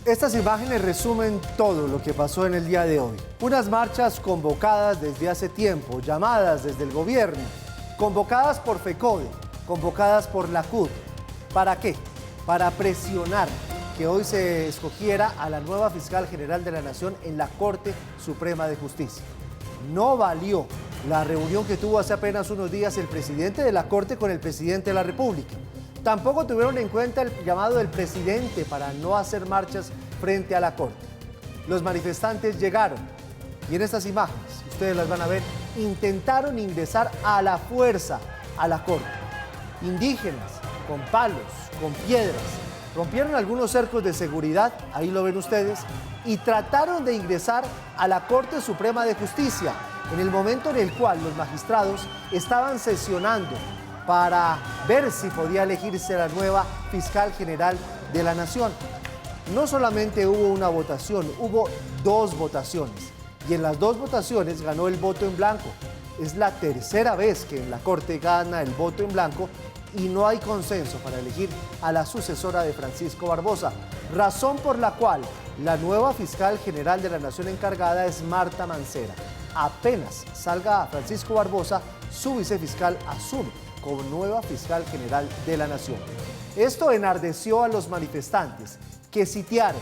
Estas imágenes resumen todo lo que pasó en el día de hoy. Unas marchas convocadas desde hace tiempo, llamadas desde el gobierno, convocadas por FECODE, convocadas por la CUT. ¿Para qué? Para presionar que hoy se escogiera a la nueva fiscal general de la Nación en la Corte Suprema de Justicia. No valió la reunión que tuvo hace apenas unos días el presidente de la Corte con el presidente de la República. Tampoco tuvieron en cuenta el llamado del presidente para no hacer marchas frente a la Corte. Los manifestantes llegaron y en estas imágenes, ustedes las van a ver, intentaron ingresar a la fuerza a la Corte. Indígenas, con palos, con piedras, rompieron algunos cercos de seguridad, ahí lo ven ustedes, y trataron de ingresar a la Corte Suprema de Justicia en el momento en el cual los magistrados estaban sesionando para ver si podía elegirse la nueva fiscal general de la Nación. No solamente hubo una votación, hubo dos votaciones. Y en las dos votaciones ganó el voto en blanco. Es la tercera vez que en la Corte gana el voto en blanco y no hay consenso para elegir a la sucesora de Francisco Barbosa. Razón por la cual la nueva fiscal general de la Nación encargada es Marta Mancera. Apenas salga Francisco Barbosa, su vicefiscal asume como nueva fiscal general de la Nación. Esto enardeció a los manifestantes que sitiaron,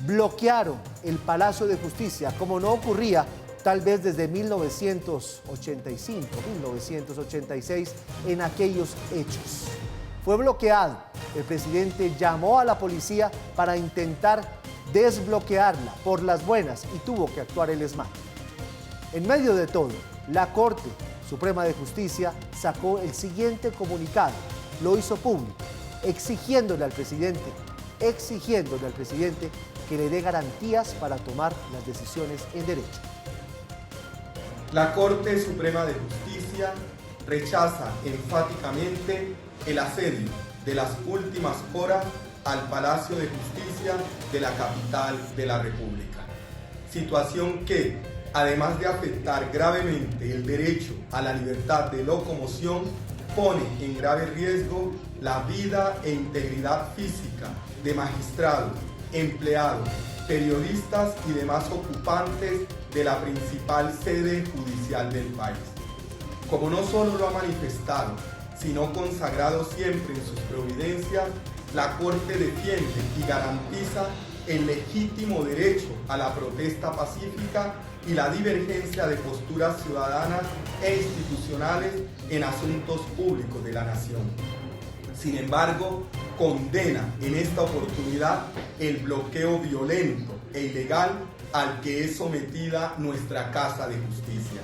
bloquearon el Palacio de Justicia, como no ocurría tal vez desde 1985, 1986, en aquellos hechos. Fue bloqueado. El presidente llamó a la policía para intentar desbloquearla por las buenas y tuvo que actuar el ESMAD. En medio de todo, la Corte Suprema de Justicia sacó el siguiente comunicado, lo hizo público, exigiéndole al presidente que le dé garantías para tomar las decisiones en derecho. La Corte Suprema de Justicia rechaza enfáticamente el asedio de las últimas horas al Palacio de Justicia de la capital de la República. Situación que, además de afectar gravemente el derecho a la libertad de locomoción, pone en grave riesgo la vida e integridad física de magistrados, empleados, periodistas y demás ocupantes de la principal sede judicial del país. Como no solo lo ha manifestado, sino consagrado siempre en sus providencias, la Corte defiende y garantiza el legítimo derecho a la protesta pacífica y la divergencia de posturas ciudadanas e institucionales en asuntos públicos de la nación. Sin embargo, condena en esta oportunidad el bloqueo violento e ilegal al que es sometida nuestra Casa de Justicia.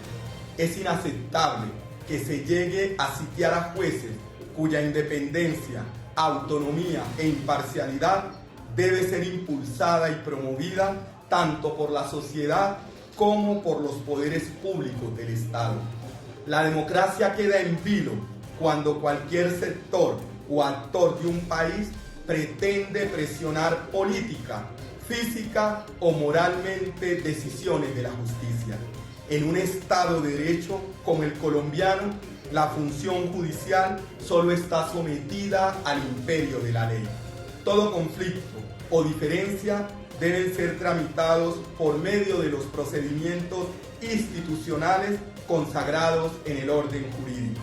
Es inaceptable que se llegue a sitiar a jueces cuya independencia, autonomía e imparcialidad debe ser impulsada y promovida tanto por la sociedad como por los poderes públicos del Estado. La democracia queda en vilo cuando cualquier sector o actor de un país pretende presionar política, física o moralmente decisiones de la justicia. En un Estado de Derecho como el colombiano, la función judicial solo está sometida al imperio de la ley. Todo conflicto o diferencia deben ser tramitados por medio de los procedimientos institucionales consagrados en el orden jurídico.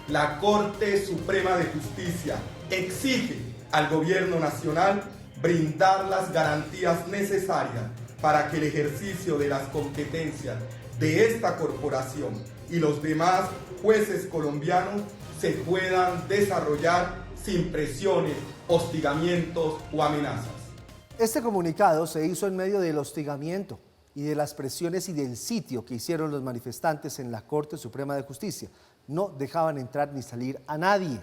La Corte Suprema de Justicia exige al Gobierno Nacional brindar las garantías necesarias para que el ejercicio de las competencias de esta corporación y los demás jueces colombianos se puedan desarrollar sin presiones, hostigamientos o amenazas. Este comunicado se hizo en medio del hostigamiento y de las presiones y del sitio que hicieron los manifestantes en la Corte Suprema de Justicia. No dejaban entrar ni salir a nadie.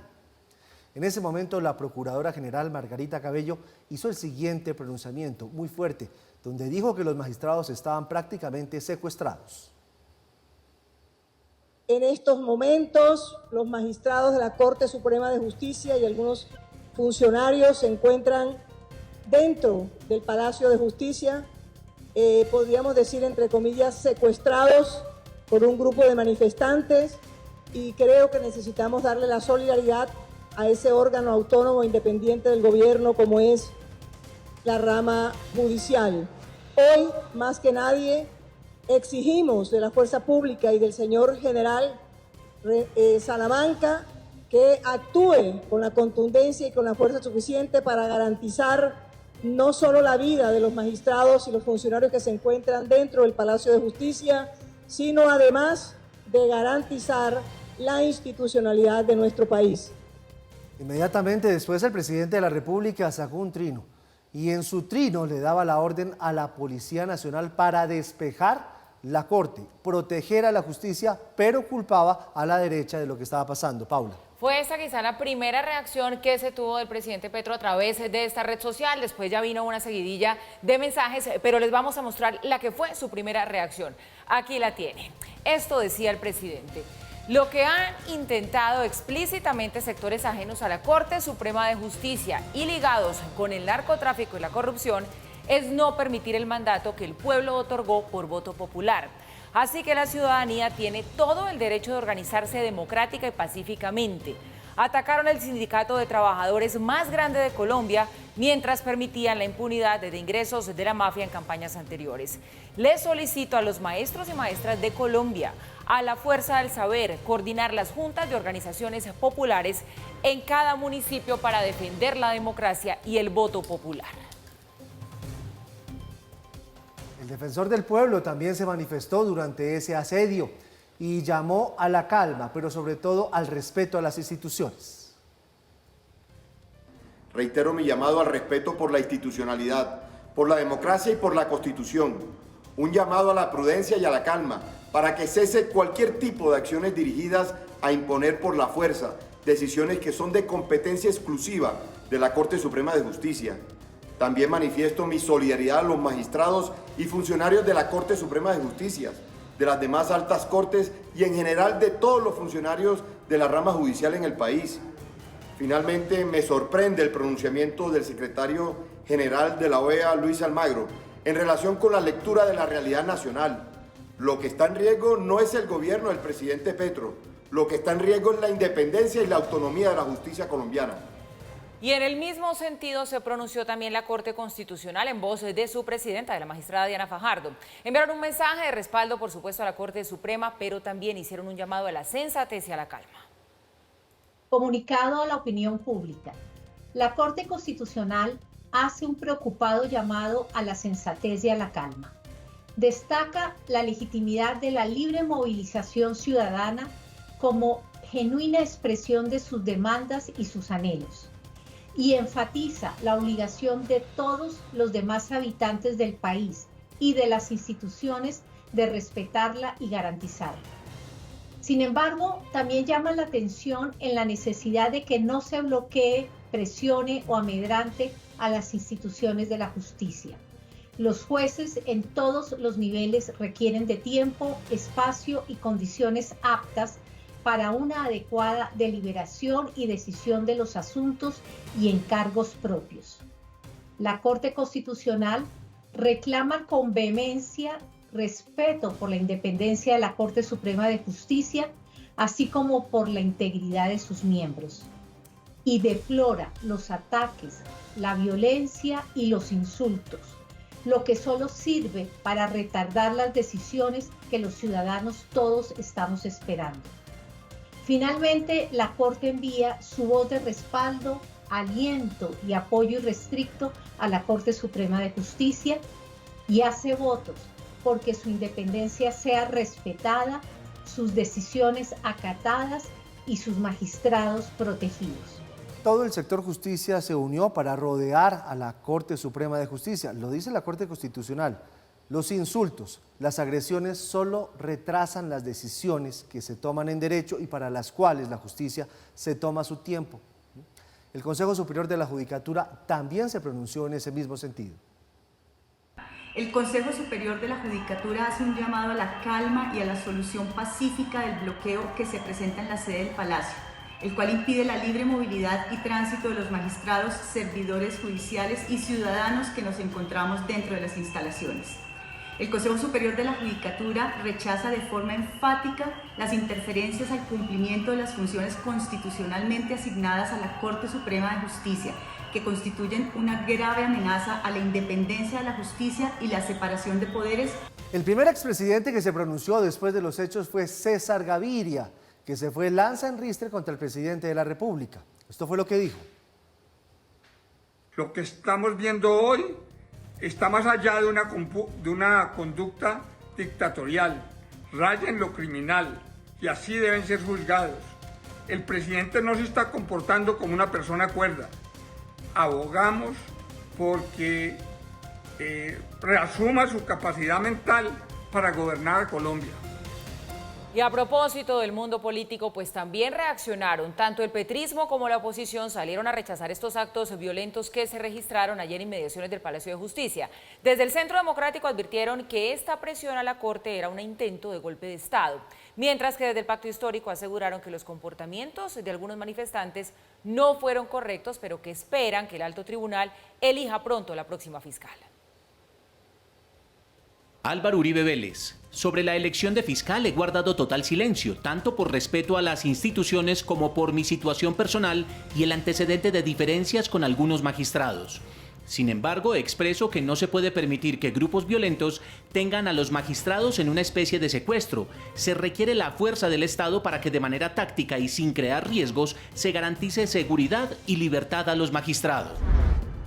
En ese momento, la Procuradora General Margarita Cabello hizo el siguiente pronunciamiento muy fuerte, donde dijo que los magistrados estaban prácticamente secuestrados. En estos momentos, los magistrados de la Corte Suprema de Justicia y algunos funcionarios se encuentran dentro del Palacio de Justicia, podríamos decir entre comillas, secuestrados por un grupo de manifestantes, y creo que necesitamos darle la solidaridad a ese órgano autónomo independiente del gobierno como es la rama judicial. Hoy, más que nadie, exigimos de la fuerza pública y del señor general Salamanca que actúe con la contundencia y con la fuerza suficiente para garantizar no solo la vida de los magistrados y los funcionarios que se encuentran dentro del Palacio de Justicia, sino además de garantizar la institucionalidad de nuestro país. Inmediatamente después el presidente de la República sacó un trino y en su trino le daba la orden a la Policía Nacional para despejar la Corte, proteger a la justicia, pero culpaba a la derecha de lo que estaba pasando. Paula. Fue esa quizá la primera reacción que se tuvo del presidente Petro a través de esta red social. Después ya vino una seguidilla de mensajes, pero les vamos a mostrar la que fue su primera reacción. Aquí la tiene. Esto decía el presidente: lo que han intentado explícitamente sectores ajenos a la Corte Suprema de Justicia y ligados con el narcotráfico y la corrupción es no permitir el mandato que el pueblo otorgó por voto popular. Así que la ciudadanía tiene todo el derecho de organizarse democrática y pacíficamente. Atacaron el sindicato de trabajadores más grande de Colombia mientras permitían la impunidad de ingresos de la mafia en campañas anteriores. Les solicito a los maestros y maestras de Colombia, a la Fuerza del Saber, coordinar las juntas de organizaciones populares en cada municipio para defender la democracia y el voto popular. El defensor del pueblo también se manifestó durante ese asedio y llamó a la calma, pero sobre todo al respeto a las instituciones. Reitero mi llamado al respeto por la institucionalidad, por la democracia y por la Constitución. Un llamado a la prudencia y a la calma para que cese cualquier tipo de acciones dirigidas a imponer por la fuerza decisiones que son de competencia exclusiva de la Corte Suprema de Justicia. También manifiesto mi solidaridad a los magistrados y funcionarios de la Corte Suprema de Justicia, de las demás altas cortes y en general de todos los funcionarios de la rama judicial en el país. Finalmente, me sorprende el pronunciamiento del secretario general de la OEA, Luis Almagro, en relación con la lectura de la realidad nacional. Lo que está en riesgo no es el gobierno del presidente Petro, lo que está en riesgo es la independencia y la autonomía de la justicia colombiana. Y en el mismo sentido se pronunció también la Corte Constitucional en voz de su presidenta, de la magistrada Diana Fajardo. Enviaron un mensaje de respaldo, por supuesto, a la Corte Suprema, pero también hicieron un llamado a la sensatez y a la calma. Comunicado a la opinión pública. La Corte Constitucional hace un preocupado llamado a la sensatez y a la calma. Destaca la legitimidad de la libre movilización ciudadana como genuina expresión de sus demandas y sus anhelos, y enfatiza la obligación de todos los demás habitantes del país y de las instituciones de respetarla y garantizarla. Sin embargo, también llama la atención en la necesidad de que no se bloquee, presione o amedrante a las instituciones de la justicia. Los jueces en todos los niveles requieren de tiempo, espacio y condiciones aptas para una adecuada deliberación y decisión de los asuntos y encargos propios. La Corte Constitucional reclama con vehemencia respeto por la independencia de la Corte Suprema de Justicia, así como por la integridad de sus miembros, y deplora los ataques, la violencia y los insultos, lo que solo sirve para retardar las decisiones que los ciudadanos todos estamos esperando. Finalmente, la Corte envía su voz de respaldo, aliento y apoyo irrestricto a la Corte Suprema de Justicia y hace votos porque su independencia sea respetada, sus decisiones acatadas y sus magistrados protegidos. Todo el sector justicia se unió para rodear a la Corte Suprema de Justicia. Lo dice la Corte Constitucional. Los insultos, las agresiones solo retrasan las decisiones que se toman en derecho y para las cuales la justicia se toma su tiempo. El Consejo Superior de la Judicatura también se pronunció en ese mismo sentido. El Consejo Superior de la Judicatura hace un llamado a la calma y a la solución pacífica del bloqueo que se presenta en la sede del Palacio, el cual impide la libre movilidad y tránsito de los magistrados, servidores judiciales y ciudadanos que nos encontramos dentro de las instalaciones. El Consejo Superior de la Judicatura rechaza de forma enfática las interferencias al cumplimiento de las funciones constitucionalmente asignadas a la Corte Suprema de Justicia, que constituyen una grave amenaza a la independencia de la justicia y la separación de poderes. El primer expresidente que se pronunció después de los hechos fue César Gaviria, que se fue lanza en ristre contra el presidente de la República. Esto fue lo que dijo. Lo que estamos viendo hoy está más allá de una conducta dictatorial, raya en lo criminal, y así deben ser juzgados. El presidente no se está comportando como una persona cuerda. Abogamos porque reasuma su capacidad mental para gobernar a Colombia. Y a propósito del mundo político, pues también reaccionaron. Tanto el petrismo como la oposición salieron a rechazar estos actos violentos que se registraron ayer en inmediaciones del Palacio de Justicia. Desde el Centro Democrático advirtieron que esta presión a la Corte era un intento de golpe de Estado, mientras que desde el Pacto Histórico aseguraron que los comportamientos de algunos manifestantes no fueron correctos, pero que esperan que el alto tribunal elija pronto la próxima fiscal. Álvaro Uribe Vélez. Sobre la elección de fiscal he guardado total silencio, tanto por respeto a las instituciones como por mi situación personal y el antecedente de diferencias con algunos magistrados. Sin embargo, expreso que no se puede permitir que grupos violentos tengan a los magistrados en una especie de secuestro. Se requiere la fuerza del Estado para que de manera táctica y sin crear riesgos se garantice seguridad y libertad a los magistrados.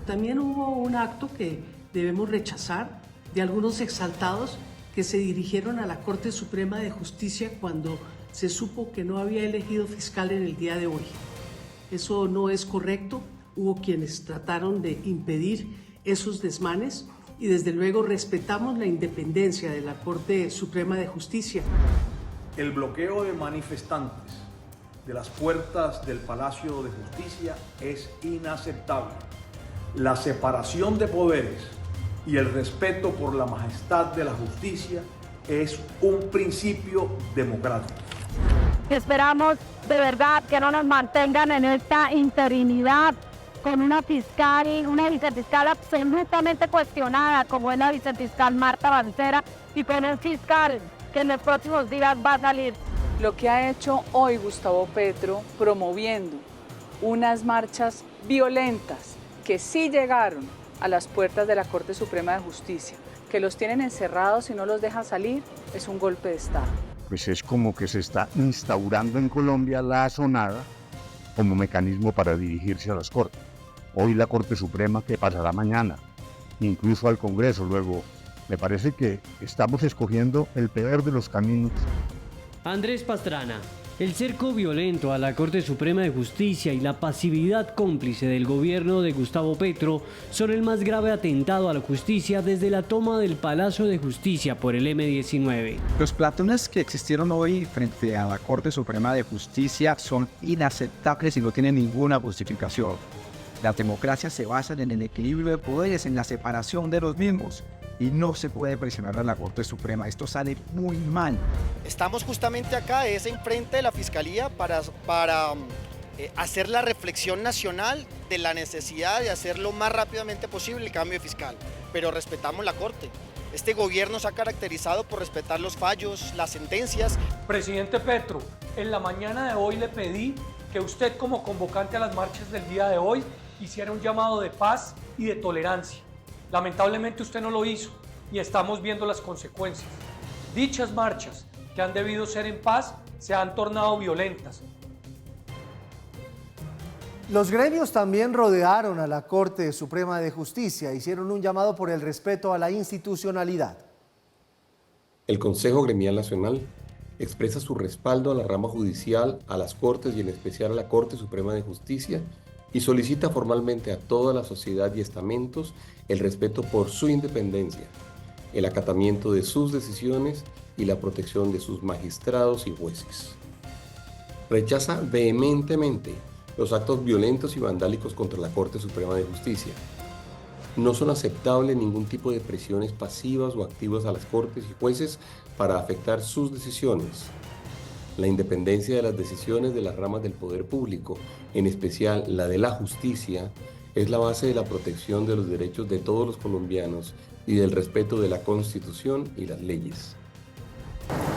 También hubo un acto que debemos rechazar de algunos exaltados que se dirigieron a la Corte Suprema de Justicia cuando se supo que no había elegido fiscal en el día de hoy. Eso no es correcto. Hubo quienes trataron de impedir esos desmanes y desde luego respetamos la independencia de la Corte Suprema de Justicia. El bloqueo de manifestantes de las puertas del Palacio de Justicia es inaceptable. La separación de poderes y el respeto por la majestad de la justicia es un principio democrático. Esperamos de verdad que no nos mantengan en esta interinidad con una vicefiscal absolutamente cuestionada como es la vicefiscal Marta Balsera y con el fiscal que en los próximos días va a salir. Lo que ha hecho hoy Gustavo Petro promoviendo unas marchas violentas que sí llegaron a las puertas de la Corte Suprema de Justicia, que los tienen encerrados y no los dejan salir, es un golpe de Estado. Pues es como que se está instaurando en Colombia la asonada como mecanismo para dirigirse a las Cortes. Hoy la Corte Suprema, ¿qué pasará mañana? Incluso al Congreso. Luego, me parece que estamos escogiendo el peor de los caminos. Andrés Pastrana. El cerco violento a la Corte Suprema de Justicia y la pasividad cómplice del gobierno de Gustavo Petro son el más grave atentado a la justicia desde la toma del Palacio de Justicia por el M-19. Los plantones que existieron hoy frente a la Corte Suprema de Justicia son inaceptables y no tienen ninguna justificación. Las democracias se basan en el equilibrio de poderes, en la separación de los mismos. Y no se puede presionar a la Corte Suprema, esto sale muy mal. Estamos justamente acá, es enfrente de la Fiscalía para hacer la reflexión nacional de la necesidad de hacer lo más rápidamente posible el cambio fiscal, pero respetamos la Corte. Este gobierno se ha caracterizado por respetar los fallos, las sentencias. Presidente Petro, en la mañana de hoy le pedí que usted como convocante a las marchas del día de hoy hiciera un llamado de paz y de tolerancia. Lamentablemente usted no lo hizo y estamos viendo las consecuencias. Dichas marchas, que han debido ser en paz, se han tornado violentas. Los gremios también rodearon a la Corte Suprema de Justicia, hicieron un llamado por el respeto a la institucionalidad. El Consejo Gremial Nacional expresa su respaldo a la rama judicial, a las Cortes y en especial a la Corte Suprema de Justicia y solicita formalmente a toda la sociedad y estamentos el respeto por su independencia, el acatamiento de sus decisiones y la protección de sus magistrados y jueces. Rechaza vehementemente los actos violentos y vandálicos contra la Corte Suprema de Justicia. No son aceptables ningún tipo de presiones pasivas o activas a las Cortes y jueces para afectar sus decisiones. La independencia de las decisiones de las ramas del poder público, en especial la de la justicia, es la base de la protección de los derechos de todos los colombianos y del respeto de la Constitución y las leyes.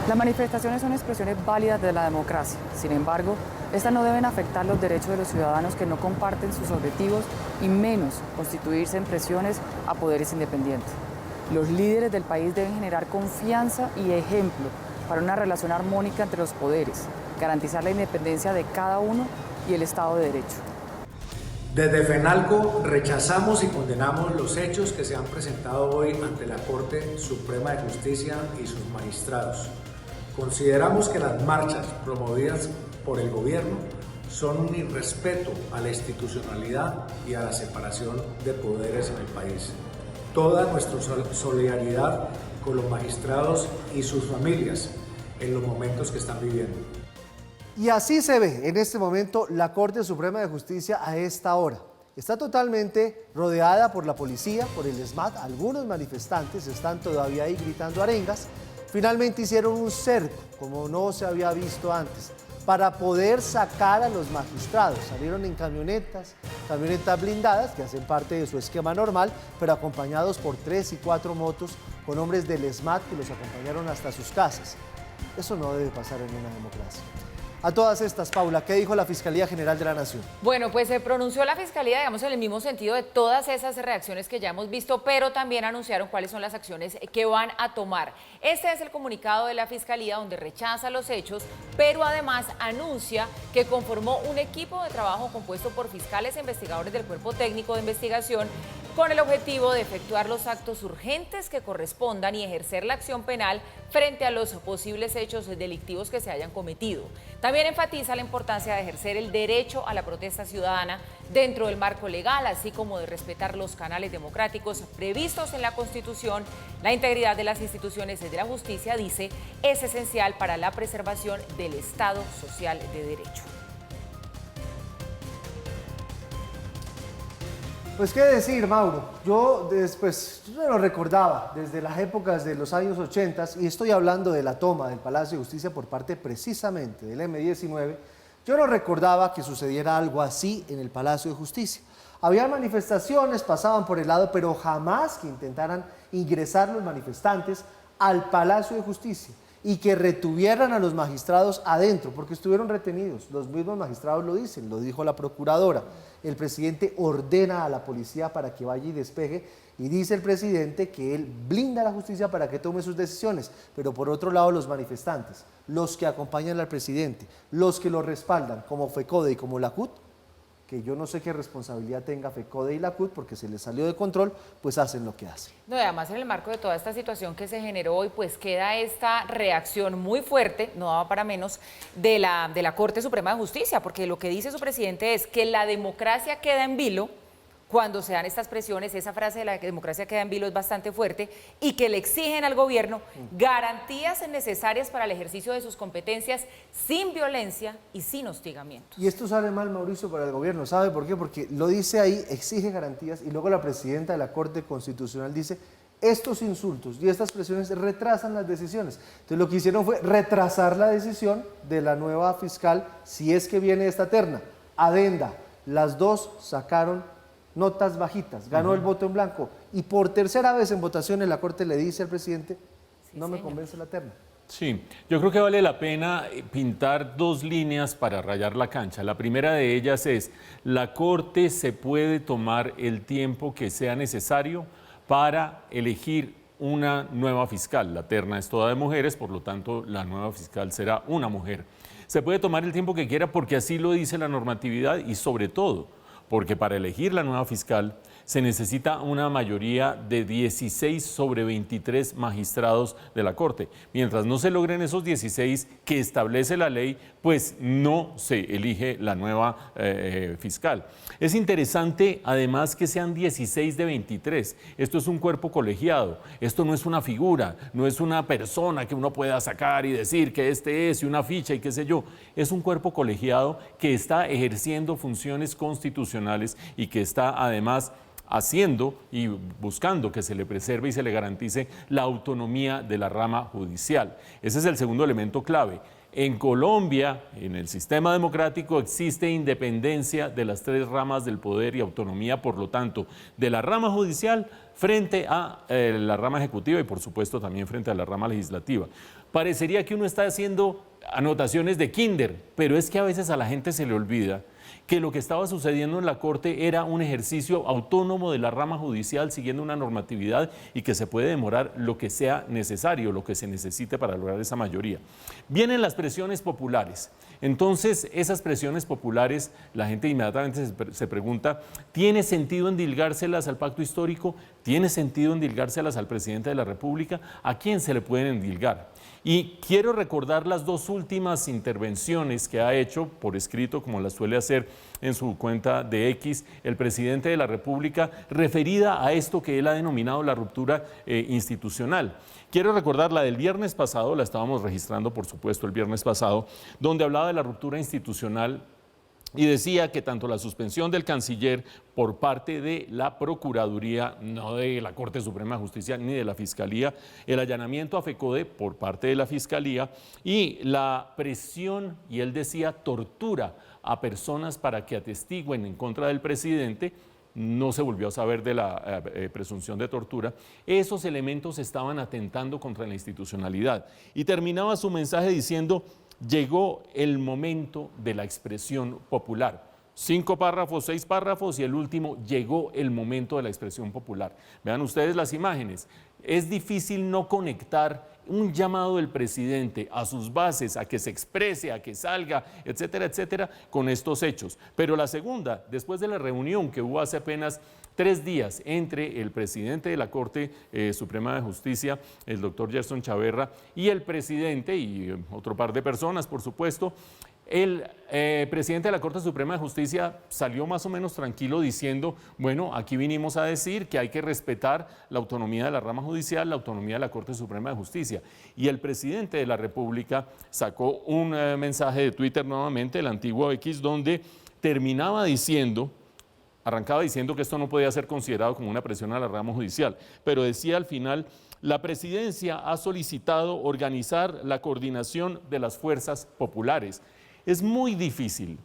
Las manifestaciones son expresiones válidas de la democracia. Sin embargo, estas no deben afectar los derechos de los ciudadanos que no comparten sus objetivos y menos constituirse en presiones a poderes independientes. Los líderes del país deben generar confianza y ejemplo para una relación armónica entre los poderes, garantizar la independencia de cada uno y el Estado de Derecho. Desde FENALCO rechazamos y condenamos los hechos que se han presentado hoy ante la Corte Suprema de Justicia y sus magistrados. Consideramos que las marchas promovidas por el gobierno son un irrespeto a la institucionalidad y a la separación de poderes en el país. Toda nuestra solidaridad con los magistrados y sus familias en los momentos que están viviendo. Y así se ve en este momento la Corte Suprema de Justicia a esta hora. Está totalmente rodeada por la policía, por el SMAT. Algunos manifestantes están todavía ahí gritando arengas. Finalmente hicieron un cerco, como no se había visto antes, para poder sacar a los magistrados. Salieron en camionetas blindadas, que hacen parte de su esquema normal, pero acompañados por 3 y 4 motos con hombres del SMAT que los acompañaron hasta sus casas. Eso no debe pasar en una democracia. A todas estas, Paula, ¿qué dijo la Fiscalía General de la Nación? Bueno, pues se pronunció la Fiscalía, digamos, en el mismo sentido de todas esas reacciones que ya hemos visto, pero también anunciaron cuáles son las acciones que van a tomar. Este es el comunicado de la Fiscalía, donde rechaza los hechos, pero además anuncia que conformó un equipo de trabajo compuesto por fiscales e investigadores del Cuerpo Técnico de Investigación con el objetivo de efectuar los actos urgentes que correspondan y ejercer la acción penal frente a los posibles hechos delictivos que se hayan cometido. También enfatiza la importancia de ejercer el derecho a la protesta ciudadana dentro del marco legal, así como de respetar los canales democráticos previstos en la Constitución. La integridad de las instituciones de la justicia, dice, es esencial para la preservación del Estado social de derecho. Pues qué decir, Mauro, yo lo recordaba desde las épocas de los años 80 y estoy hablando de la toma del Palacio de Justicia por parte precisamente del M-19. Yo no recordaba que sucediera algo así en el Palacio de Justicia. Había manifestaciones, pasaban por el lado, pero jamás que intentaran ingresar los manifestantes al Palacio de Justicia y que retuvieran a los magistrados adentro, porque estuvieron retenidos. Los mismos magistrados lo dicen, lo dijo la procuradora. El presidente ordena a la policía para que vaya y despeje, y dice el presidente que él blinda a la justicia para que tome sus decisiones, pero por otro lado los manifestantes, los que acompañan al presidente, los que lo respaldan, como FECODE y como la CUT, que yo no sé qué responsabilidad tenga FECODE y la CUT porque se les salió de control, pues hacen lo que hacen. No, y además en el marco de toda esta situación que se generó hoy, pues queda esta reacción muy fuerte, no daba para menos, de la Corte Suprema de Justicia, porque lo que dice su presidente es que la democracia queda en vilo cuando se dan estas presiones. Esa frase de la democracia queda en vilo es bastante fuerte, y que le exigen al gobierno garantías necesarias para el ejercicio de sus competencias sin violencia y sin hostigamiento. Y esto sale mal, Mauricio, para el gobierno. ¿Sabe por qué? Porque lo dice ahí, exige garantías, y luego la presidenta de la Corte Constitucional dice: estos insultos y estas presiones retrasan las decisiones. Entonces lo que hicieron fue retrasar la decisión de la nueva fiscal, si es que viene esta terna. Adenda, las dos sacaron notas bajitas, ganó el voto en blanco, y por tercera vez en votaciones la Corte le dice al presidente: no me convence la terna. Sí, yo creo que vale la pena pintar dos líneas para rayar la cancha. La primera de ellas es: la Corte se puede tomar el tiempo que sea necesario para elegir una nueva fiscal. La terna es toda de mujeres, por lo tanto la nueva fiscal será una mujer. Se puede tomar el tiempo que quiera porque así lo dice la normatividad, y sobre todo porque para elegir la nueva fiscal se necesita una mayoría de 16 sobre 23 magistrados de la Corte. Mientras no se logren esos 16 que establece la ley, pues no se elige la nueva fiscal. Es interesante además que sean 16 de 23. Esto es un cuerpo colegiado, esto no es una figura, no es una persona que uno pueda sacar y decir que este es, y una ficha y qué sé yo. Es un cuerpo colegiado que está ejerciendo funciones constitucionales y que está además haciendo y buscando que se le preserve y se le garantice la autonomía de la rama judicial. Ese es el segundo elemento clave. En Colombia, en el sistema democrático, existe independencia de las tres ramas del poder y autonomía, por lo tanto, de la rama judicial frente a la rama ejecutiva y, por supuesto, también frente a la rama legislativa. Parecería que uno está haciendo anotaciones de kinder, pero es que a veces a la gente se le olvida que lo que estaba sucediendo en la Corte era un ejercicio autónomo de la rama judicial siguiendo una normatividad y que se puede demorar lo que sea necesario, lo que se necesite para lograr esa mayoría. Vienen las presiones populares. Entonces, esas presiones populares, la gente inmediatamente se pregunta, ¿tiene sentido endilgárselas al pacto histórico? ¿Tiene sentido endilgárselas al presidente de la República? ¿A quién se le pueden endilgar? Y quiero recordar las dos últimas intervenciones que ha hecho por escrito, como las suele hacer en su cuenta de X, el presidente de la República, referida a esto que él ha denominado la ruptura institucional. Quiero recordar la del viernes pasado, la estábamos registrando, por supuesto, el viernes pasado, donde hablaba de la ruptura institucional y decía que tanto la suspensión del canciller por parte de la Procuraduría, no de la Corte Suprema de Justicia ni de la Fiscalía, el allanamiento a FECODE por parte de la Fiscalía y la presión, y él decía tortura a personas para que atestiguen en contra del presidente, no se volvió a saber de la presunción de tortura, esos elementos estaban atentando contra la institucionalidad. Y terminaba su mensaje diciendo: llegó el momento de la expresión popular. 5 párrafos, 6 párrafos y el último, llegó el momento de la expresión popular. Vean ustedes las imágenes. Es difícil no conectar un llamado del presidente a sus bases, a que se exprese, a que salga, etcétera, etcétera, con estos hechos. Pero la segunda, después de la reunión que hubo hace apenas 3 días entre el presidente de la Corte Suprema de Justicia, el doctor Gerson Chaverra, y el presidente y otro par de personas, por supuesto, el presidente de la Corte Suprema de Justicia salió más o menos tranquilo diciendo, bueno, aquí vinimos a decir que hay que respetar la autonomía de la rama judicial, la autonomía de la Corte Suprema de Justicia. Y el presidente de la República sacó un mensaje de Twitter nuevamente, el antiguo X, donde terminaba diciendo, arrancaba diciendo que esto no podía ser considerado como una presión a la rama judicial, pero decía al final: la presidencia ha solicitado organizar la coordinación de las fuerzas populares. Es muy difícil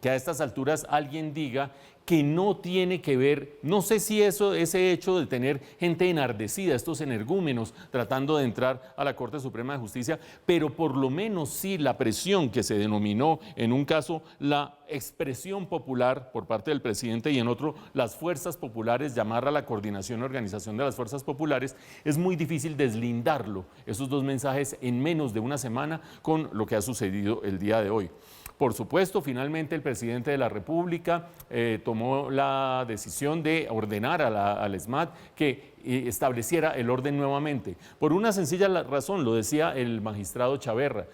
que a estas alturas alguien diga que no tiene que ver, no sé si ese hecho de tener gente enardecida, estos energúmenos tratando de entrar a la Corte Suprema de Justicia, pero por lo menos sí la presión que se denominó en un caso la expresión popular por parte del presidente y en otro las fuerzas populares, llamar a la coordinación y organización de las fuerzas populares, es muy difícil deslindarlo, esos dos mensajes en menos de una semana con lo que ha sucedido el día de hoy. Por supuesto, finalmente el presidente de la República tomó la decisión de ordenar al ESMAD que estableciera el orden nuevamente. Por una sencilla razón, lo decía el magistrado Chaverra.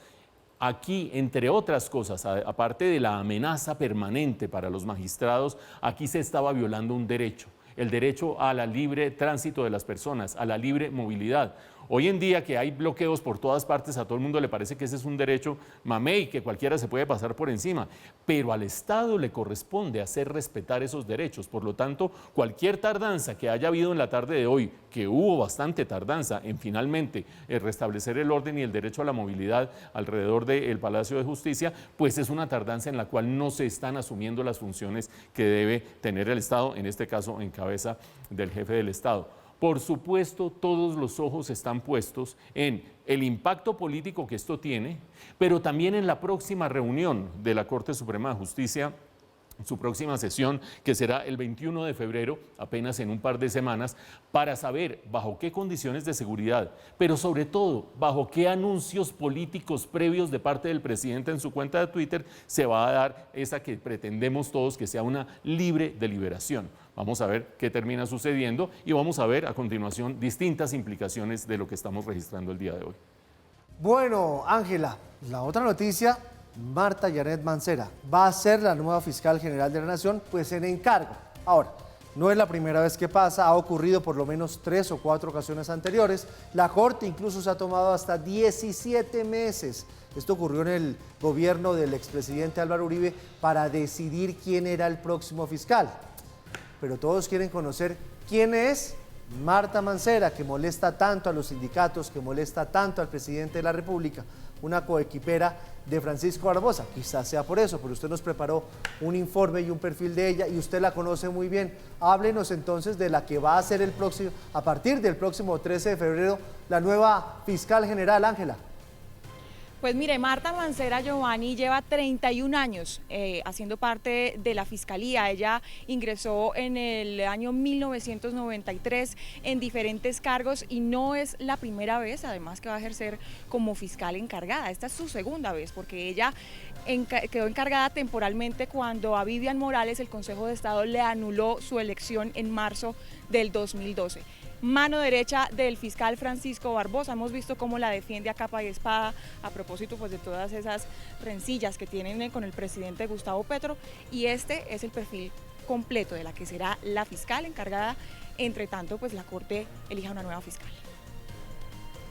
Aquí, entre otras cosas, aparte de la amenaza permanente para los magistrados, aquí se estaba violando un derecho, el derecho a la libre tránsito de las personas, a la libre movilidad. Hoy en día que hay bloqueos por todas partes, a todo el mundo le parece que ese es un derecho mamey, que cualquiera se puede pasar por encima, pero al Estado le corresponde hacer respetar esos derechos. Por lo tanto, cualquier tardanza que haya habido en la tarde de hoy, que hubo bastante tardanza en finalmente restablecer el orden y el derecho a la movilidad alrededor del Palacio de Justicia, pues es una tardanza en la cual no se están asumiendo las funciones que debe tener el Estado, en este caso en cabeza del jefe del Estado. Por supuesto, todos los ojos están puestos en el impacto político que esto tiene, pero también en la próxima reunión de la Corte Suprema de Justicia, su próxima sesión, que será el 21 de febrero, apenas en un par de semanas, para saber bajo qué condiciones de seguridad, pero sobre todo bajo qué anuncios políticos previos de parte del presidente en su cuenta de Twitter se va a dar esa que pretendemos todos que sea una libre deliberación. Vamos a ver qué termina sucediendo y vamos a ver a continuación distintas implicaciones de lo que estamos registrando el día de hoy. Bueno, Ángela, la otra noticia, Marta Yanet Mancera va a ser la nueva fiscal general de la Nación, pues en encargo. Ahora, no es la primera vez que pasa, ha ocurrido por lo menos 3 o 4 ocasiones anteriores. La Corte incluso se ha tomado hasta 17 meses. Esto ocurrió en el gobierno del expresidente Álvaro Uribe para decidir quién era el próximo fiscal. Pero todos quieren conocer quién es Marta Mancera, que molesta tanto a los sindicatos, que molesta tanto al presidente de la República, una coequipera de Francisco Barbosa. Quizás sea por eso, pero usted nos preparó un informe y un perfil de ella y usted la conoce muy bien. Háblenos entonces de la que va a ser a partir del próximo 13 de febrero, la nueva fiscal general, Ángela. Pues mire, Marta Mancera Giovanni lleva 31 años haciendo parte de la Fiscalía. Ella ingresó en el año 1993 en diferentes cargos y no es la primera vez, además, que va a ejercer como fiscal encargada. Esta es su segunda vez, porque ella quedó encargada temporalmente cuando a Vivian Morales el Consejo de Estado le anuló su elección en marzo del 2012. Mano derecha del fiscal Francisco Barbosa. Hemos visto cómo la defiende a capa y espada a propósito pues de todas esas rencillas que tienen con el presidente Gustavo Petro, y este es el perfil completo de la que será la fiscal encargada. Entre tanto, pues la Corte elija una nueva fiscal.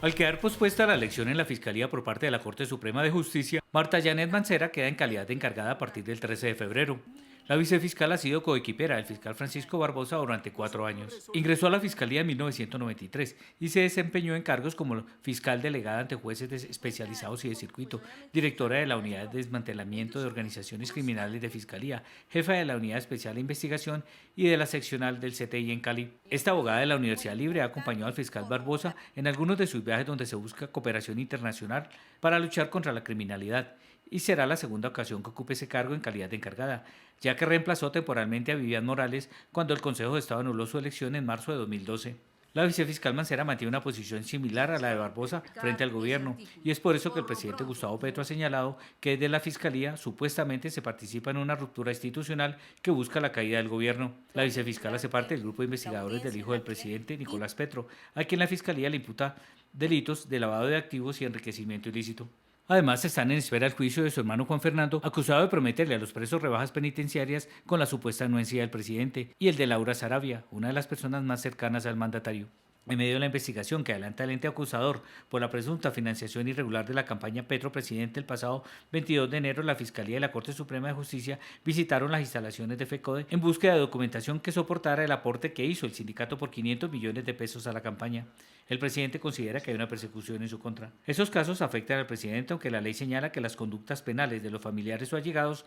Al quedar pospuesta la elección en la Fiscalía por parte de la Corte Suprema de Justicia, Marta Janet Mancera queda en calidad de encargada a partir del 13 de febrero. La vicefiscal ha sido coequipera del fiscal Francisco Barbosa durante 4 años. Ingresó a la Fiscalía en 1993 y se desempeñó en cargos como fiscal delegada ante jueces especializados y de circuito, directora de la Unidad de Desmantelamiento de Organizaciones Criminales de Fiscalía, jefa de la Unidad Especial de Investigación y de la seccional del CTI en Cali. Esta abogada de la Universidad Libre ha acompañado al fiscal Barbosa en algunos de sus viajes donde se busca cooperación internacional para luchar contra la criminalidad, y será la segunda ocasión que ocupe ese cargo en calidad de encargada, ya que reemplazó temporalmente a Vivian Morales cuando el Consejo de Estado anuló su elección en marzo de 2012. La vicefiscal Mancera mantiene una posición similar a la de Barbosa frente al gobierno, y es por eso que el presidente Gustavo Petro ha señalado que desde la Fiscalía supuestamente se participa en una ruptura institucional que busca la caída del gobierno. La vicefiscal hace parte del grupo de investigadores del hijo del presidente, Nicolás Petro, a quien la Fiscalía le imputa delitos de lavado de activos y enriquecimiento ilícito. Además, están en espera el juicio de su hermano Juan Fernando, acusado de prometerle a los presos rebajas penitenciarias con la supuesta anuencia del presidente, y el de Laura Saravia, una de las personas más cercanas al mandatario. En medio de la investigación que adelanta el ente acusador por la presunta financiación irregular de la campaña Petro Presidente, el pasado 22 de enero, la Fiscalía y la Corte Suprema de Justicia visitaron las instalaciones de FECODE en búsqueda de documentación que soportara el aporte que hizo el sindicato por 500 millones de pesos a la campaña. El presidente considera que hay una persecución en su contra. Esos casos afectan al presidente, aunque la ley señala que las conductas penales de los familiares o allegados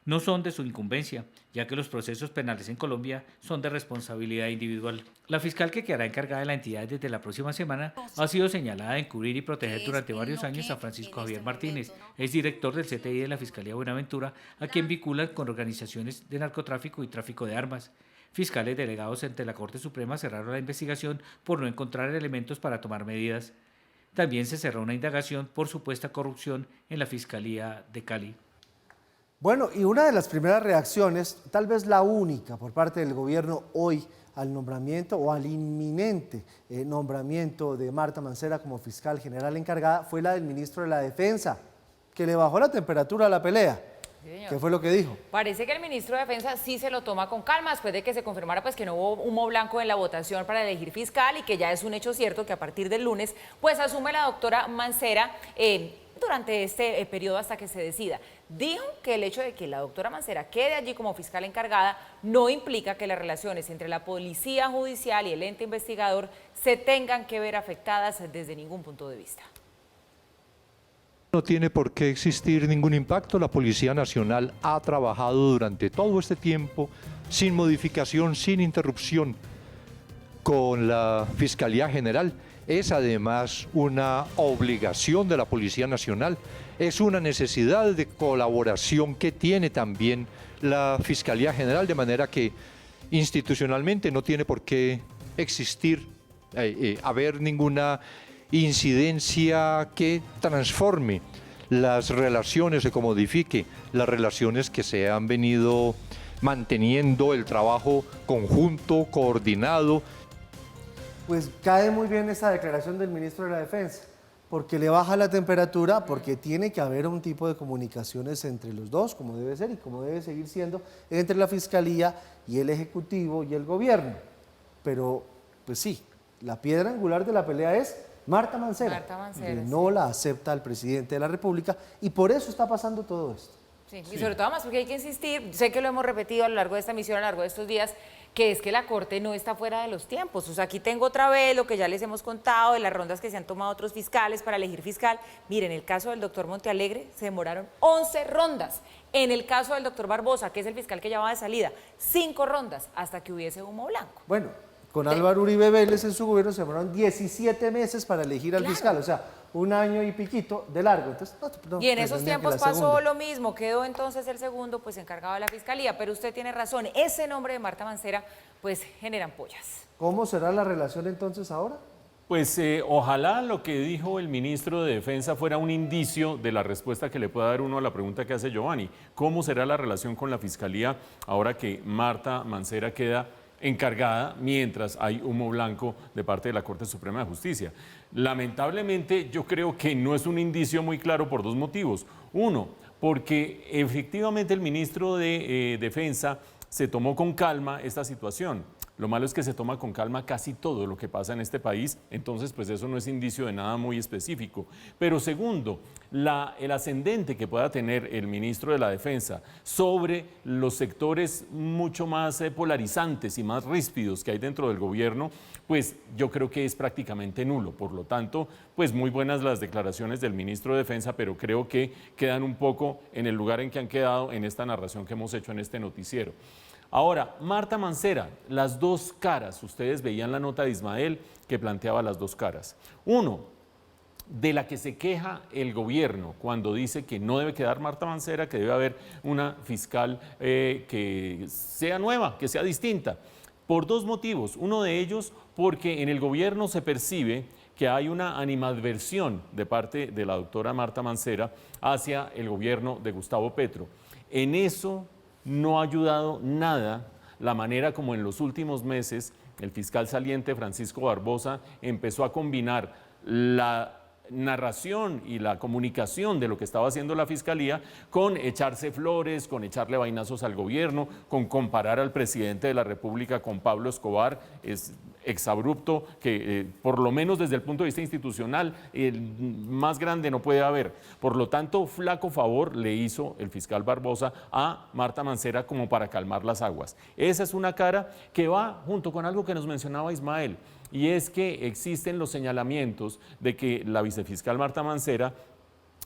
no son de su incumbencia, ya que los procesos penales en Colombia son de responsabilidad individual. La fiscal, que quedará encargada de la entidad desde la próxima semana, ha sido señalada de encubrir y proteger durante varios años a Francisco Javier Martínez, es director del CTI de la Fiscalía Buenaventura, a quien vinculan con organizaciones de narcotráfico y tráfico de armas. Fiscales delegados ante la Corte Suprema cerraron la investigación por no encontrar elementos para tomar medidas. También se cerró una indagación por supuesta corrupción en la Fiscalía de Cali. Bueno, y una de las primeras reacciones, tal vez la única por parte del gobierno hoy al nombramiento o al inminente nombramiento de Marta Mancera como fiscal general encargada, fue la del ministro de la Defensa, que le bajó la temperatura a la pelea. ¿Qué fue lo que dijo? Parece que el ministro de Defensa sí se lo toma con calma después de que se confirmara pues que no hubo humo blanco en la votación para elegir fiscal, y que ya es un hecho cierto que a partir del lunes pues asume la doctora Mancera durante este periodo hasta que se decida. Dijo que el hecho de que la doctora Mancera quede allí como fiscal encargada no implica que las relaciones entre la policía judicial y el ente investigador se tengan que ver afectadas desde ningún punto de vista. No tiene por qué existir ningún impacto. La Policía Nacional ha trabajado durante todo este tiempo sin modificación, sin interrupción con la Fiscalía General. Es además una obligación de la Policía Nacional, es una necesidad de colaboración que tiene también la Fiscalía General, de manera que institucionalmente no tiene por qué existir, haber ninguna incidencia que transforme las relaciones o que modifique las relaciones que se han venido manteniendo, el trabajo conjunto, coordinado. Pues cae muy bien esa declaración del ministro de la Defensa, porque le baja la temperatura, porque tiene que haber un tipo de comunicaciones entre los dos, como debe ser y como debe seguir siendo, entre la Fiscalía y el Ejecutivo y el Gobierno. Pero, pues sí, la piedra angular de la pelea es Marta Mancera, que no la acepta el presidente de la República, y por eso está pasando todo esto. Sí, y sobre todo más porque hay que insistir, sé que lo hemos repetido a lo largo de esta emisión, a lo largo de estos días, que es que la Corte no está fuera de los tiempos. O sea, aquí tengo otra vez lo que ya les hemos contado de las rondas que se han tomado otros fiscales para elegir fiscal. Miren, en el caso del doctor Montealegre se demoraron 11 rondas. En el caso del doctor Barbosa, que es el fiscal que ya va de salida, 5 rondas hasta que hubiese humo blanco. Bueno, con Álvaro Uribe Vélez en su gobierno se demoraron 17 meses para elegir al fiscal, o sea, 1 año y piquito de largo. Entonces, y en esos tiempos pasó lo mismo, quedó entonces el segundo pues encargado de la fiscalía, pero usted tiene razón, ese nombre de Marta Mancera pues genera ampollas. ¿Cómo será la relación entonces ahora? Pues ojalá lo que dijo el ministro de Defensa fuera un indicio de la respuesta que le pueda dar uno a la pregunta que hace Giovanni. ¿Cómo será la relación con la Fiscalía ahora que Marta Mancera queda encargada mientras hay humo blanco de parte de la Corte Suprema de Justicia? Lamentablemente yo creo que no es un indicio muy claro por 2 motivos. Uno, porque efectivamente el ministro de Defensa se tomó con calma esta situación. Lo malo es que se toma con calma casi todo lo que pasa en este país, entonces pues eso no es indicio de nada muy específico. Pero segundo, el ascendente que pueda tener el ministro de la Defensa sobre los sectores mucho más polarizantes y más ríspidos que hay dentro del gobierno, pues yo creo que es prácticamente nulo. Por lo tanto, pues muy buenas las declaraciones del ministro de Defensa, pero creo que quedan un poco en el lugar en que han quedado en esta narración que hemos hecho en este noticiero. Ahora, Marta Mancera, las 2 caras. Ustedes veían la nota de Ismael que planteaba las 2 caras. Uno, de la que se queja el gobierno cuando dice que no debe quedar Marta Mancera, que debe haber una fiscal que sea nueva, que sea distinta. Por 2 motivos. Uno de ellos, porque en el gobierno se percibe que hay una animadversión de parte de la doctora Marta Mancera hacia el gobierno de Gustavo Petro. En eso no ha ayudado nada la manera como en los últimos meses el fiscal saliente Francisco Barbosa empezó a combinar la narración y la comunicación de lo que estaba haciendo la Fiscalía con echarse flores, con echarle vainazos al gobierno, con comparar al presidente de la República con Pablo Escobar. Es exabrupto que por lo menos desde el punto de vista institucional más grande no puede haber. Por lo tanto, flaco favor le hizo el fiscal Barbosa a Marta Mancera como para calmar las aguas. Esa es una cara que va junto con algo que nos mencionaba Ismael, y es que existen los señalamientos de que la vicefiscal Marta Mancera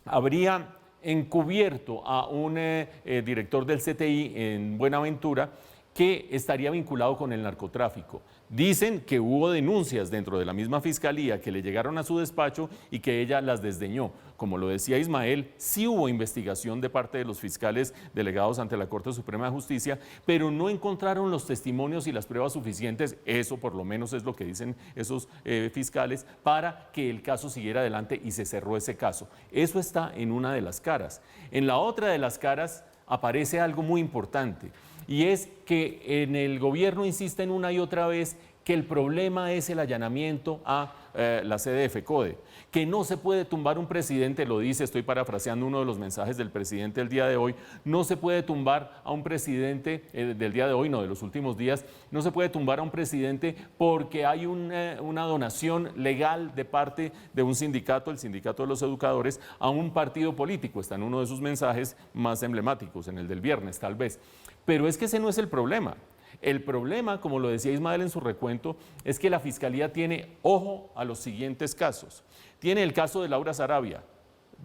habría encubierto a un director del CTI en Buenaventura que estaría vinculado con el narcotráfico. Dicen que hubo denuncias dentro de la misma fiscalía que le llegaron a su despacho y que ella las desdeñó. Como lo decía Ismael, sí hubo investigación de parte de los fiscales delegados ante la Corte Suprema de Justicia, pero no encontraron los testimonios y las pruebas suficientes, eso por lo menos es lo que dicen esos fiscales, para que el caso siguiera adelante y se cerró ese caso. Eso está en una de las caras. En la otra de las caras aparece algo muy importante, y es que en el gobierno insisten una y otra vez que el problema es el allanamiento a la sede de FECODE, que no se puede tumbar un presidente, lo dice, estoy parafraseando uno de los mensajes del presidente el día de hoy, no se puede tumbar a un presidente del día de hoy, no, de los últimos días, no se puede tumbar a un presidente porque hay una donación legal de parte de un sindicato, el sindicato de los educadores, a un partido político. Está en uno de sus mensajes más emblemáticos, en el del viernes tal vez. Pero es que ese no es el problema. El problema, como lo decía Ismael en su recuento, es que la Fiscalía tiene ojo a los siguientes casos. Tiene el caso de Laura Sarabia,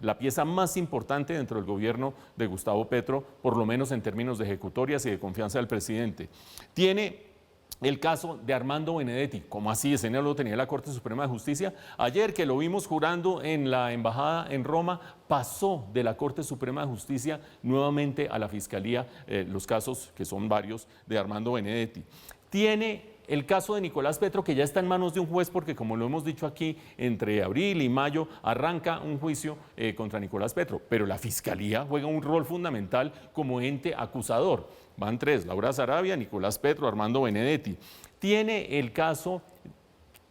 la pieza más importante dentro del gobierno de Gustavo Petro, por lo menos en términos de ejecutorias y de confianza del presidente. Tiene el caso de Armando Benedetti. ¿Cómo así? Ese no lo tenía la Corte Suprema de Justicia. Ayer que lo vimos jurando en la embajada en Roma, pasó de la Corte Suprema de Justicia nuevamente a la Fiscalía, los casos, que son varios, de Armando Benedetti. Tiene el caso de Nicolás Petro, que ya está en manos de un juez, porque como lo hemos dicho aquí, entre abril y mayo arranca un juicio contra Nicolás Petro, pero la Fiscalía juega un rol fundamental como ente acusador. Van 3, Laura Sarabia, Nicolás Petro, Armando Benedetti. Tiene el caso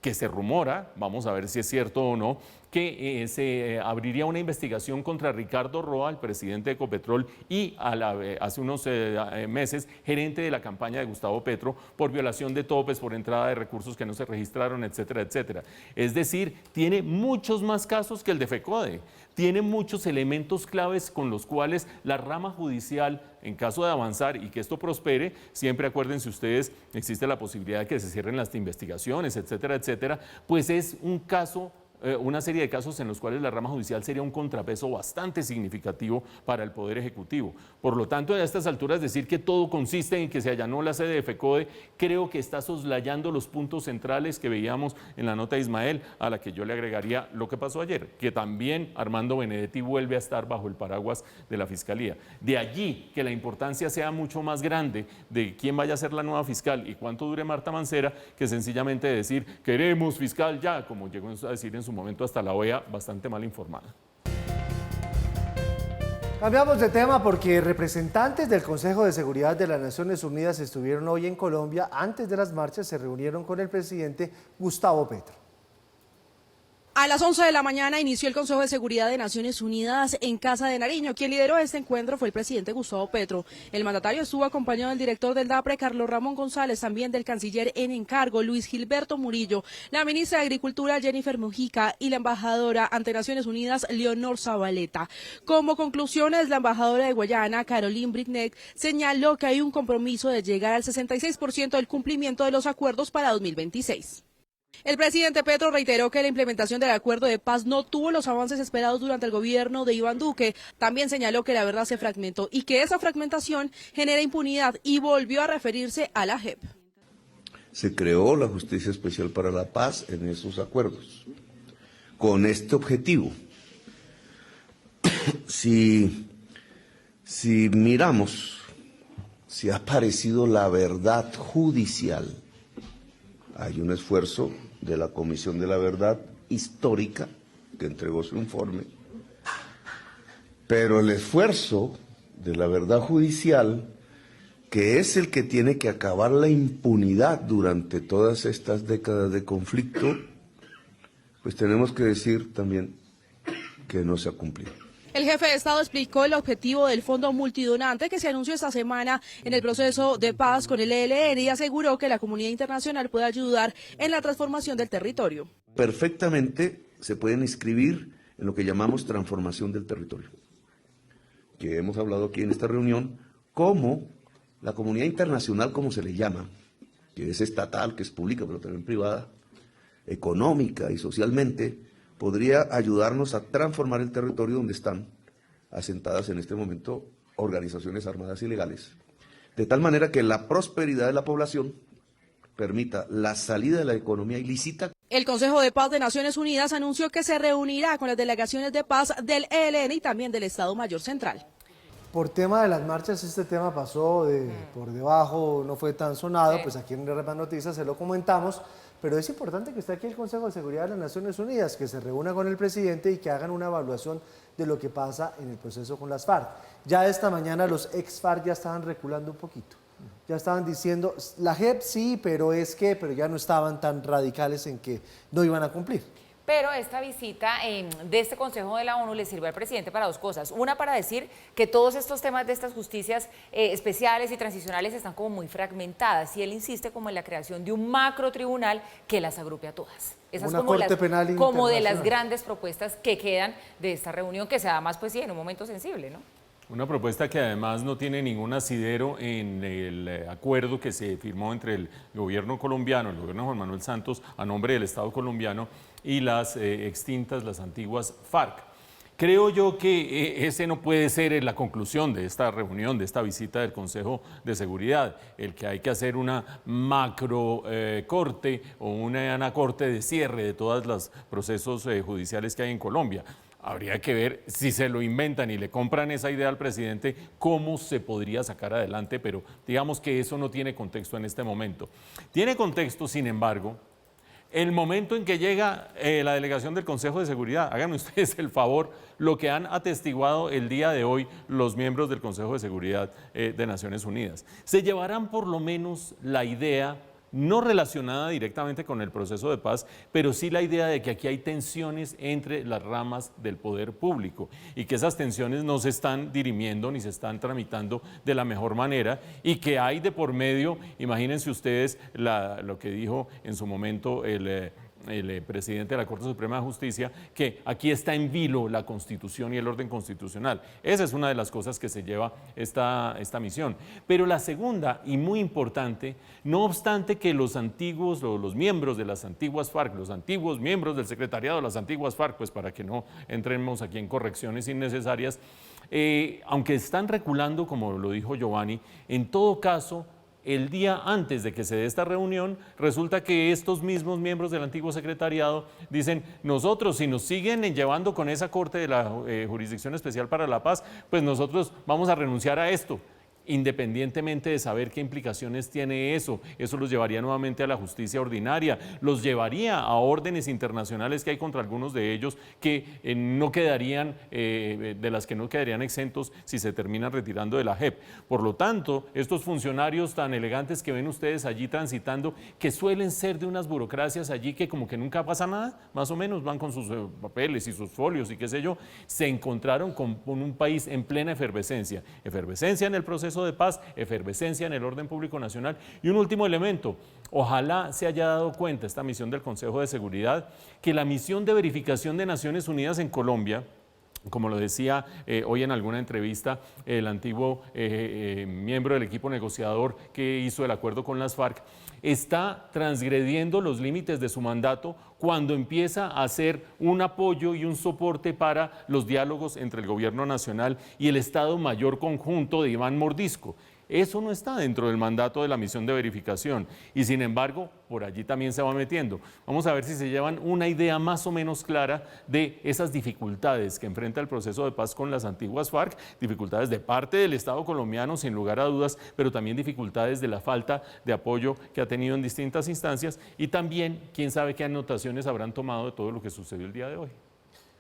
que se rumora, vamos a ver si es cierto o no, que se abriría una investigación contra Ricardo Roa, el presidente de Ecopetrol, y hace unos meses gerente de la campaña de Gustavo Petro, por violación de topes, por entrada de recursos que no se registraron, etcétera, etcétera. Es decir, tiene muchos más casos que el de FECODE. tiene muchos elementos claves con los cuales la rama judicial, en caso de avanzar y que esto prospere, siempre acuérdense ustedes, existe la posibilidad de que se cierren las investigaciones, etcétera, etcétera, pues es un caso, una serie de casos en los cuales la rama judicial sería un contrapeso bastante significativo para el Poder Ejecutivo. Por lo tanto, a estas alturas decir que todo consiste en que se allanó la sede de FECODE, creo que está soslayando los puntos centrales que veíamos en la nota de Ismael, a la que yo le agregaría lo que pasó ayer, que también Armando Benedetti vuelve a estar bajo el paraguas de la Fiscalía. De allí que la importancia sea mucho más grande de quién vaya a ser la nueva fiscal y cuánto dure Marta Mancera, que sencillamente decir queremos fiscal ya, como llegó a decir en su momento hasta la OEA, bastante mal informada. Cambiamos de tema porque representantes del Consejo de Seguridad de las Naciones Unidas estuvieron hoy en Colombia. Antes de las marchas se reunieron con el presidente Gustavo Petro. A las 11 de la mañana inició el Consejo de Seguridad de Naciones Unidas en Casa de Nariño. Quien lideró este encuentro fue el presidente Gustavo Petro. El mandatario estuvo acompañado del director del DAPRE, Carlos Ramón González, también del canciller en encargo, Luis Gilberto Murillo, la ministra de Agricultura, Jennifer Mujica, y la embajadora ante Naciones Unidas, Leonor Zabaleta. Como conclusiones, la embajadora de Guayana, Caroline Brignac, señaló que hay un compromiso de llegar al 66% del cumplimiento de los acuerdos para 2026. El presidente Petro reiteró que la implementación del acuerdo de paz no tuvo los avances esperados durante el gobierno de Iván Duque. También señaló que la verdad se fragmentó y que esa fragmentación genera impunidad y volvió a referirse a la JEP. Se creó la Justicia Especial para la Paz en esos acuerdos, con este objetivo. Si miramos, si ha aparecido la verdad judicial, hay un esfuerzo de la Comisión de la Verdad Histórica, que entregó su informe, pero el esfuerzo de la verdad judicial, que es el que tiene que acabar la impunidad durante todas estas décadas de conflicto, pues tenemos que decir también que no se ha cumplido. El jefe de Estado explicó el objetivo del fondo multidonante que se anunció esta semana en el proceso de paz con el ELN y aseguró que la comunidad internacional puede ayudar en la transformación del territorio. Perfectamente se pueden inscribir en lo que llamamos transformación del territorio, que hemos hablado aquí en esta reunión, como la comunidad internacional, como se le llama, que es estatal, que es pública, pero también privada, económica y socialmente, podría ayudarnos a transformar el territorio donde están asentadas en este momento organizaciones armadas ilegales, de tal manera que la prosperidad de la población permita la salida de la economía ilícita. El Consejo de Paz de Naciones Unidas anunció que se reunirá con las delegaciones de paz del ELN y también del Estado Mayor Central. Por tema de las marchas, este tema pasó por debajo, no fue tan sonado, pues aquí en RMA Noticias se lo comentamos, pero es importante que esté aquí el Consejo de Seguridad de las Naciones Unidas, que se reúna con el presidente y que hagan una evaluación de lo que pasa en el proceso con las FARC. Ya esta mañana los ex-FARC ya estaban reculando un poquito, ya estaban diciendo, la JEP sí, pero ya no estaban tan radicales en que no iban a cumplir. Pero esta visita de este Consejo de la ONU le sirve al presidente para dos cosas. Una, para decir que todos estos temas de estas justicias especiales y transicionales están como muy fragmentadas, y él insiste como en la creación de un macro tribunal que las agrupe a todas. Esas Una corte penal como de las grandes propuestas que quedan de esta reunión, que se da más, pues sí, en un momento sensible, ¿no? Una propuesta que además no tiene ningún asidero en el acuerdo que se firmó entre el gobierno colombiano, el gobierno de Juan Manuel Santos, a nombre del Estado colombiano, y las extintas, las antiguas FARC. Creo yo que ese no puede ser la conclusión de esta reunión, de esta visita del Consejo de Seguridad, el que hay que hacer una macro corte o una corte de cierre de todos los procesos judiciales que hay en Colombia. Habría que ver si se lo inventan y le compran esa idea al presidente, cómo se podría sacar adelante, pero digamos que eso no tiene contexto en este momento. Tiene contexto, sin embargo, el momento en que llega la delegación del Consejo de Seguridad. Háganme ustedes el favor, lo que han atestiguado el día de hoy los miembros del Consejo de Seguridad de Naciones Unidas. Se llevarán por lo menos la idea, no relacionada directamente con el proceso de paz, pero sí la idea de que aquí hay tensiones entre las ramas del poder público y que esas tensiones no se están dirimiendo ni se están tramitando de la mejor manera, y que hay de por medio, imagínense ustedes lo que dijo en su momento el el presidente de la Corte Suprema de Justicia, que aquí está en vilo la Constitución y el orden constitucional. Esa es una de las cosas que se lleva esta misión. Pero la segunda, y muy importante, no obstante que los antiguos, los miembros de las antiguas FARC, los antiguos miembros del secretariado de las antiguas FARC, pues para que no entremos aquí en correcciones innecesarias, aunque están reculando, como lo dijo Giovanni, en todo caso, el día antes de que se dé esta reunión, resulta que estos mismos miembros del antiguo secretariado dicen, nosotros si nos siguen llevando con esa Corte de la Jurisdicción Especial para la Paz, pues nosotros vamos a renunciar a esto. Independientemente de saber qué implicaciones tiene eso los llevaría nuevamente a la justicia ordinaria, los llevaría a órdenes internacionales que hay contra algunos de ellos que no quedarían, de las que no quedarían exentos si se terminan retirando de la JEP. Por lo tanto, estos funcionarios tan elegantes que ven ustedes allí transitando, que suelen ser de unas burocracias allí que como que nunca pasa nada, más o menos van con sus papeles y sus folios y qué sé yo, se encontraron con un país en plena efervescencia en el proceso de paz, efervescencia en el orden público nacional. Y un último elemento, ojalá se haya dado cuenta esta misión del Consejo de Seguridad, que la misión de verificación de Naciones Unidas en Colombia, como lo decía hoy en alguna entrevista el antiguo miembro del equipo negociador que hizo el acuerdo con las FARC, está transgrediendo los límites de su mandato cuando empieza a ser un apoyo y un soporte para los diálogos entre el gobierno nacional y el Estado Mayor Conjunto de Iván Mordisco. Eso no está dentro del mandato de la misión de verificación y sin embargo por allí también se va metiendo. Vamos a ver si se llevan una idea más o menos clara de esas dificultades que enfrenta el proceso de paz con las antiguas FARC, dificultades de parte del Estado colombiano sin lugar a dudas, pero también dificultades de la falta de apoyo que ha tenido en distintas instancias y también quién sabe qué anotaciones habrán tomado de todo lo que sucedió el día de hoy.